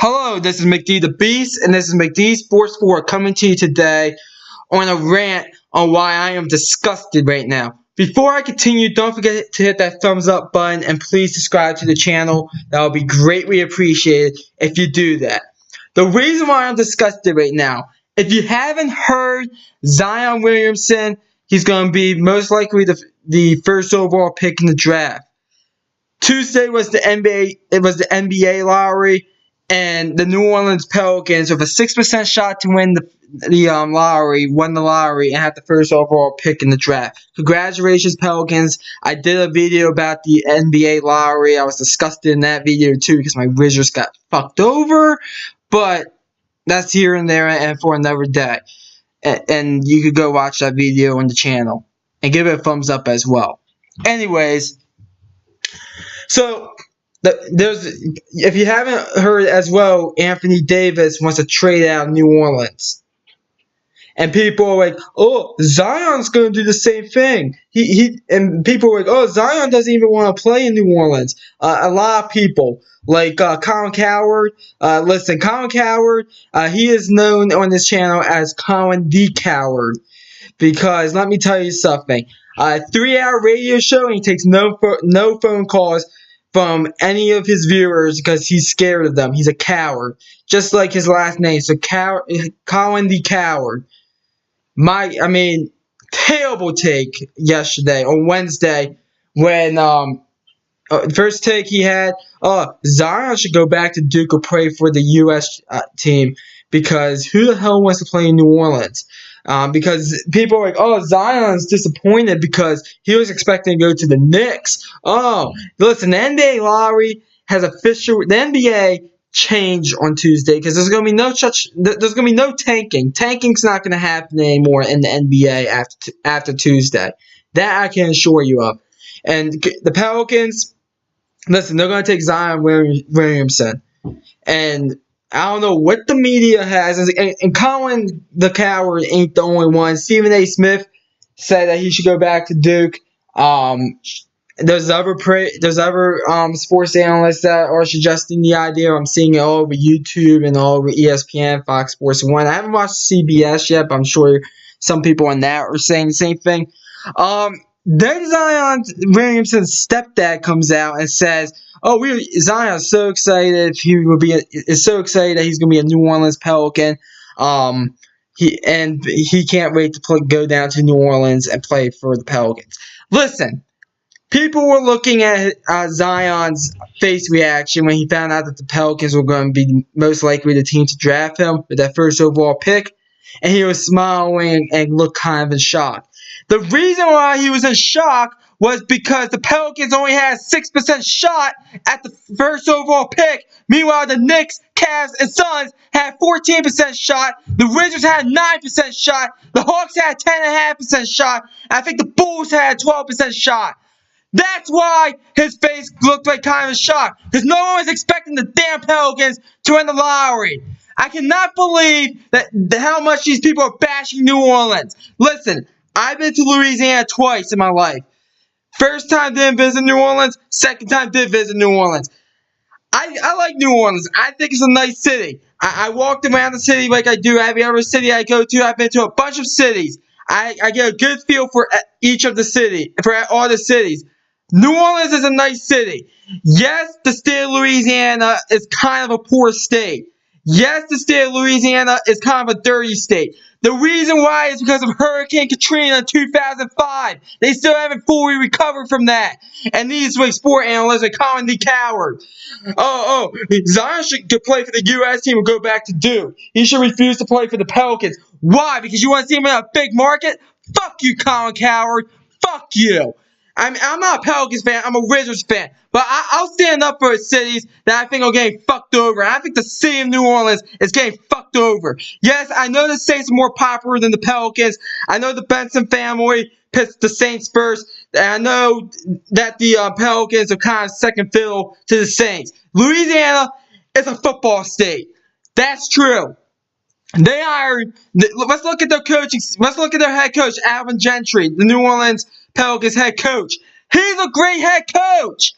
Hello, this is McD the Beast, and this is McD Sports 4 coming to you today on a rant on why I am disgusted right now. Before I continue, don't forget to hit that thumbs up button and please subscribe to the channel. That would be greatly appreciated if you do that. The reason why I'm disgusted right now, if you haven't heard, Zion Williamson, he's going to be most likely the first overall pick in the draft. Tuesday was the NBA lottery. And the New Orleans Pelicans, with a 6% shot to win the lottery, won the lottery and had the first overall pick in the draft. Congratulations, Pelicans. I did a video about the NBA lottery. I was disgusted in that video, too, because my Wizards got fucked over. But that's here and there and for another day. And you could go watch that video on the channel. And give it a thumbs up as well. Anyways, so if you haven't heard as well, Anthony Davis wants to trade out New Orleans. And people are like, oh, Zion's going to do the same thing. And people are like, oh, Zion doesn't even want to play in New Orleans. A lot of people, like Colin Cowherd. Listen, Colin Cowherd, he is known on this channel as Colin the Coward. Because let me tell you something. 3-hour radio show, and he takes no phone calls from any of his viewers because he's scared of them. He's a coward. Just like his last name. So Colin the Coward. Terrible take yesterday, on Wednesday, when first take he had, Zion should go back to Duke or play for the U.S. team because who the hell wants to play in New Orleans? Because people are like, oh, Zion's disappointed because he was expecting to go to the Knicks. Oh, listen, the NBA lottery has the NBA changed on Tuesday because there's going to be no tanking. Tanking's not going to happen anymore in the NBA after Tuesday. That I can assure you of. And the Pelicans, listen, they're going to take Zion Williamson. And I don't know what the media has, and Colin the Coward ain't the only one. Stephen A. Smith said that he should go back to Duke. There's other sports analysts that are suggesting the idea. I'm seeing it all over YouTube and all over ESPN, Fox Sports 1. I haven't watched CBS yet, but I'm sure some people on that are saying the same thing. Then Zion Williamson's stepdad comes out and says, oh, Zion's so excited. Is so excited that he's going to be a New Orleans Pelican. He can't wait to go down to New Orleans and play for the Pelicans. Listen, people were looking at Zion's face reaction when he found out that the Pelicans were going to be most likely the team to draft him with that first overall pick, and he was smiling and looked kind of in shock. The reason why he was in shock was because the Pelicans only had a 6% shot at the first overall pick. Meanwhile, the Knicks, Cavs, and Suns had 14% shot. The Wizards had 9% shot. The Hawks had 10.5% shot. And I think the Bulls had 12% shot. That's why his face looked like kind of a shock. Because no one was expecting the damn Pelicans to win the lottery. I cannot believe how much these people are bashing New Orleans. Listen, I've been to Louisiana twice in my life. First time didn't visit New Orleans. Second time did visit New Orleans. I like New Orleans. I think it's a nice city. I walked around the city like I do every other city I go to. I've been to a bunch of cities. I get a good feel for each of the city, for all the cities. New Orleans is a nice city. Yes, the state of Louisiana is kind of a poor state. Yes, the state of Louisiana is kind of a dirty state. The reason why is because of Hurricane Katrina in 2005. They still haven't fully recovered from that. And these sport analysts are calling the coward. Zion should play for the U.S. team and go back to Duke. He should refuse to play for the Pelicans. Why? Because you want to see him in a big market? Fuck you, Colin Cowherd. Fuck you. I'm not a Pelicans fan. I'm a Wizards fan. But I'll stand up for cities that I think are getting fucked over. And I think the city of New Orleans is getting fucked over. Yes, I know the Saints are more popular than the Pelicans. I know the Benson family pits the Saints first. And I know that the Pelicans are kind of second fiddle to the Saints. Louisiana is a football state. That's true. They hired. Let's look at their coaching. Let's look at their head coach, Alvin Gentry, the New Orleans Pelicans head coach. He's a great head coach.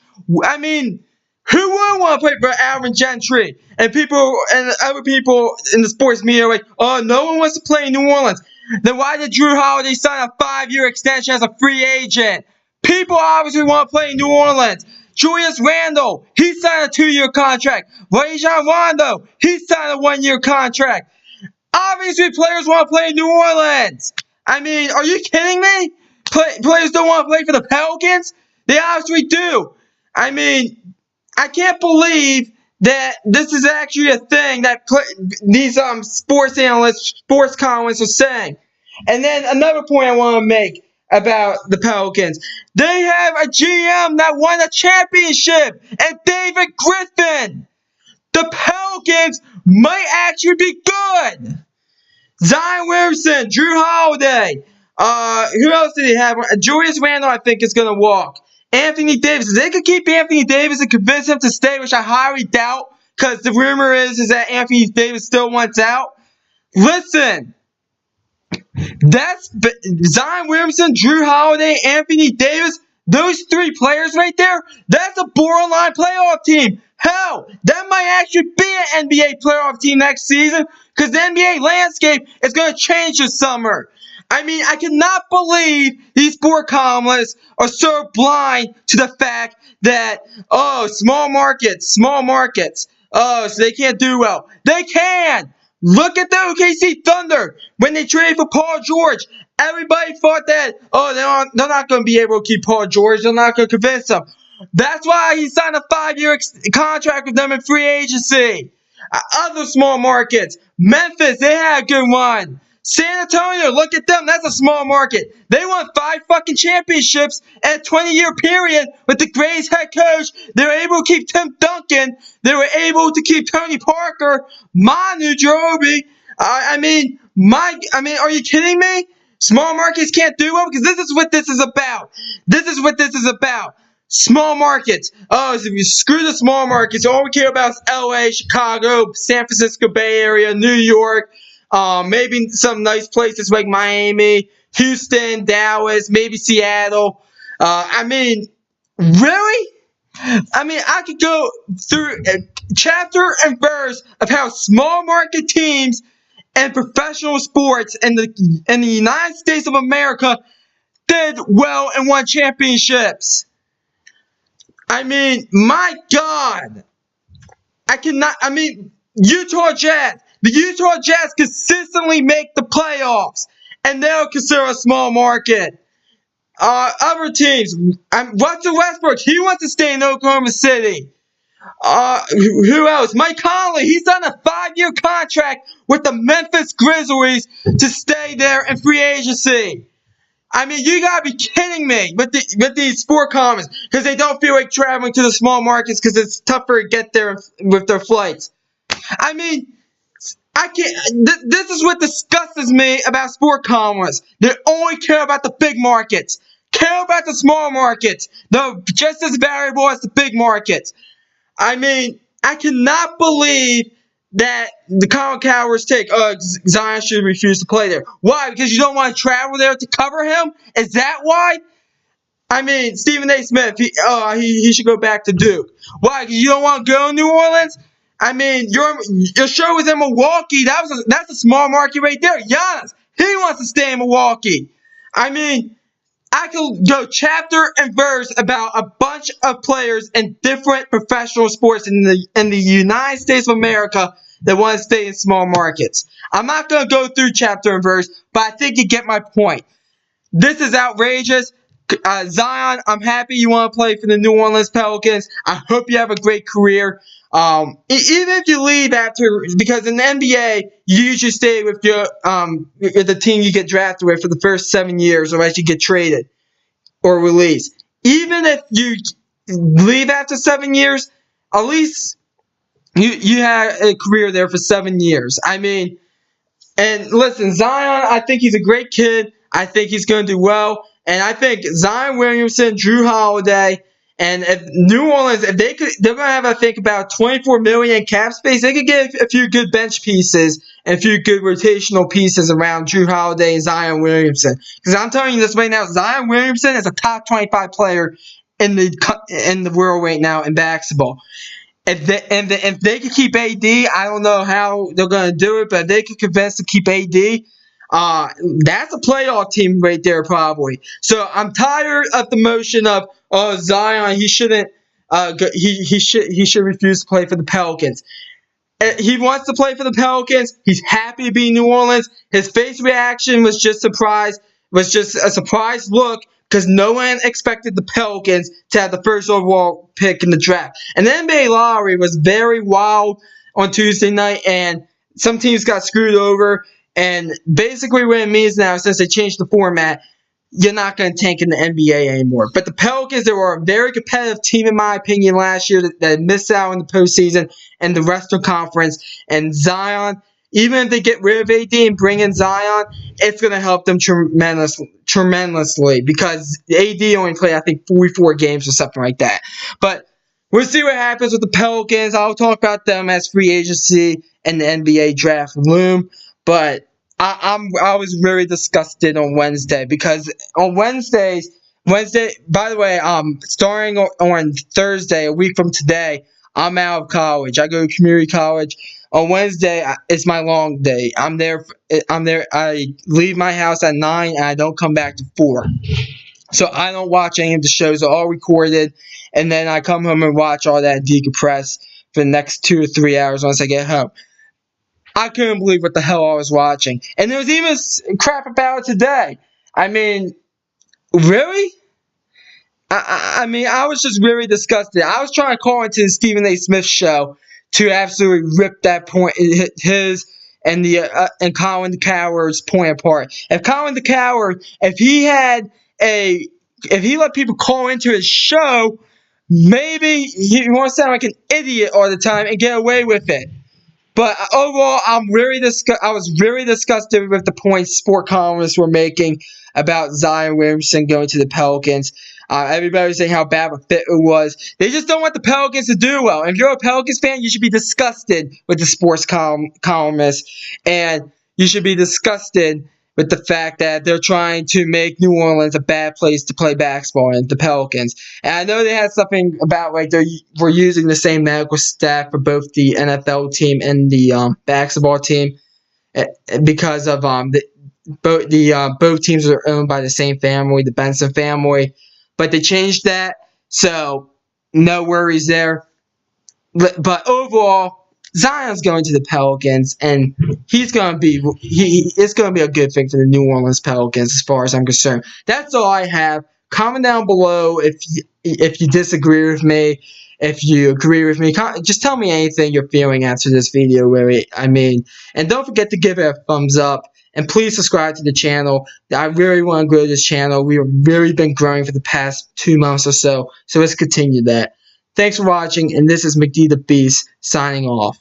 I mean, Who would want to play for Alvin Gentry? And people and other people in the sports media are like, oh, no one wants to play in New Orleans. Then why did Drew Holiday sign a 5-year extension as a free agent? People obviously want to play in New Orleans. Julius Randle, he signed a 2-year contract. Rajon Rondo, he signed a 1-year contract. Obviously, players want to play in New Orleans. I mean, are you kidding me? Players don't want to play for the Pelicans? They obviously do. I mean, I can't believe that this is actually a thing that these sports analysts, sports columnists are saying. And then another point I want to make about the Pelicans. They have a GM that won a championship, and David Griffin. The Pelicans might actually be good. Zion Williamson, Drew Holiday. Who else did they have? Julius Randle, I think, is going to walk. Anthony Davis. If they could keep Anthony Davis and convince him to stay, which I highly doubt, because the rumor is that Anthony Davis still wants out. Listen, that's Zion Williamson, Drew Holiday, Anthony Davis. Those 3 players right there, that's a borderline playoff team. Hell, that might actually be an NBA playoff team next season, because the NBA landscape is going to change this summer. I mean, I cannot believe these sport columnists are so blind to the fact that, oh, small markets, oh, so they can't do well. They can! Look at the OKC Thunder when they traded for Paul George. Everybody thought that, oh, they're not going to be able to keep Paul George. They're not going to convince him. That's why he signed a 5-year contract with them in free agency. Other small markets, Memphis, they had a good one. San Antonio, look at them. That's a small market. They won 5 fucking championships in a 20-year period with the greatest head coach. They were able to keep Tim Duncan. They were able to keep Tony Parker, Manu Ginobili. I mean, are you kidding me? Small markets can't do well because this is what this is about. This is what this is about. Small markets. Oh, so if you screw the small markets, all we care about is LA, Chicago, San Francisco Bay Area, New York. Maybe some nice places like Miami, Houston, Dallas, maybe Seattle. I mean, really? I mean, I could go through chapter and verse of how small market teams and professional sports in the United States of America did well and won championships. I mean, my God. Utah Jazz. The Utah Jazz consistently make the playoffs, and they'll consider a small market. Other teams, Russell Westbrook, he wants to stay in Oklahoma City. Who else? Mike Conley, he's on a 5-year contract with the Memphis Grizzlies to stay there in free agency. I mean, you gotta be kidding me with these sport comments because they don't feel like traveling to the small markets because it's tougher to get there with their flights. I mean, I can't. This is what disgusts me about sport columnists. They only care about the big markets. Care about the small markets. They're just as valuable as the big markets. I mean, I cannot believe that the Colin Cowherds take, Zion should refuse to play there. Why? Because you don't want to travel there to cover him? Is that why? I mean, Stephen A. Smith, he should go back to Duke. Why? Because you don't want to go to New Orleans? I mean, your show was in Milwaukee. That's a small market right there. Giannis, he wants to stay in Milwaukee. I mean, I could go chapter and verse about a bunch of players in different professional sports in the United States of America that want to stay in small markets. I'm not going to go through chapter and verse, but I think you get my point. This is outrageous. Zion, I'm happy you want to play for the New Orleans Pelicans. I hope you have a great career. Even if you leave after, because in the NBA, you usually stay with the team you get drafted with for the first 7 years, or as you get traded or released. Even if you leave after 7 years, at least you had a career there for 7 years. I mean, and listen, Zion, I think he's a great kid. I think he's going to do well. And I think Zion Williamson, Drew Holiday, and if New Orleans, if they're going to have, I think, about $24 million in cap space. They could get a few good bench pieces and a few good rotational pieces around Drew Holiday and Zion Williamson. Because I'm telling you this right now, Zion Williamson is a top 25 player in the world right now in basketball. If they could keep AD, I don't know how they're gonna do it, but if they could convince to keep AD, that's a playoff team right there probably. So I'm tired of the motion of Zion. He shouldn't. He should refuse to play for the Pelicans. He wants to play for the Pelicans. He's happy to be in New Orleans. His face reaction was just surprise. Was just a surprise look. Because no one expected the Pelicans to have the first overall pick in the draft. And the NBA lottery was very wild on Tuesday night, and some teams got screwed over. And basically what it means now, since they changed the format, you're not going to tank in the NBA anymore. But the Pelicans, they were a very competitive team, in my opinion, last year that missed out in the postseason and the Western Conference. And Zion, even if they get rid of AD and bring in Zion, it's going to help them tremendously because AD only played, I think, 44 games or something like that. But we'll see what happens with the Pelicans. I'll talk about them as free agency and the NBA draft loom. But I was very disgusted on Wednesday because on Wednesday, by the way, starting on Thursday, a week from today, I'm out of college. I go to community college. On Wednesday, it's my long day. I'm there. I leave my house at 9, and I don't come back to 4. So I don't watch any of the shows. They're all recorded, and then I come home and watch all that decompress for the next 2 or 3 hours once I get home. I couldn't believe what the hell I was watching. And there was even crap about it today. I mean, really? I was just really disgusted. I was trying to call into the Stephen A. Smith show to absolutely rip that point, his and Colin Cowherd's point apart. If Colin Cowherd, if he let people call into his show, maybe he won't sound like an idiot all the time and get away with it. But overall, I was really disgusted with the points sport columnists were making about Zion Williamson going to the Pelicans. Everybody was saying how bad of a fit it was. They just don't want the Pelicans to do well. And if you're a Pelicans fan, you should be disgusted with the sports columnists. And you should be disgusted with the fact that they're trying to make New Orleans a bad place to play basketball in, the Pelicans. And I know they had something about like they were using the same medical staff for both the NFL team and the basketball team because of both teams are owned by the same family, the Benson family. But they changed that, so no worries there. But overall, Zion's going to the Pelicans, and it's going to be a good thing for the New Orleans Pelicans as far as I'm concerned. That's all I have. Comment down below if you disagree with me, if you agree with me. Just tell me anything you're feeling after this video, really. And don't forget to give it a thumbs up. And please subscribe to the channel. I really want to grow this channel. We've really been growing for the past 2 months or so. So let's continue that. Thanks for watching, and this is McD the Beast signing off.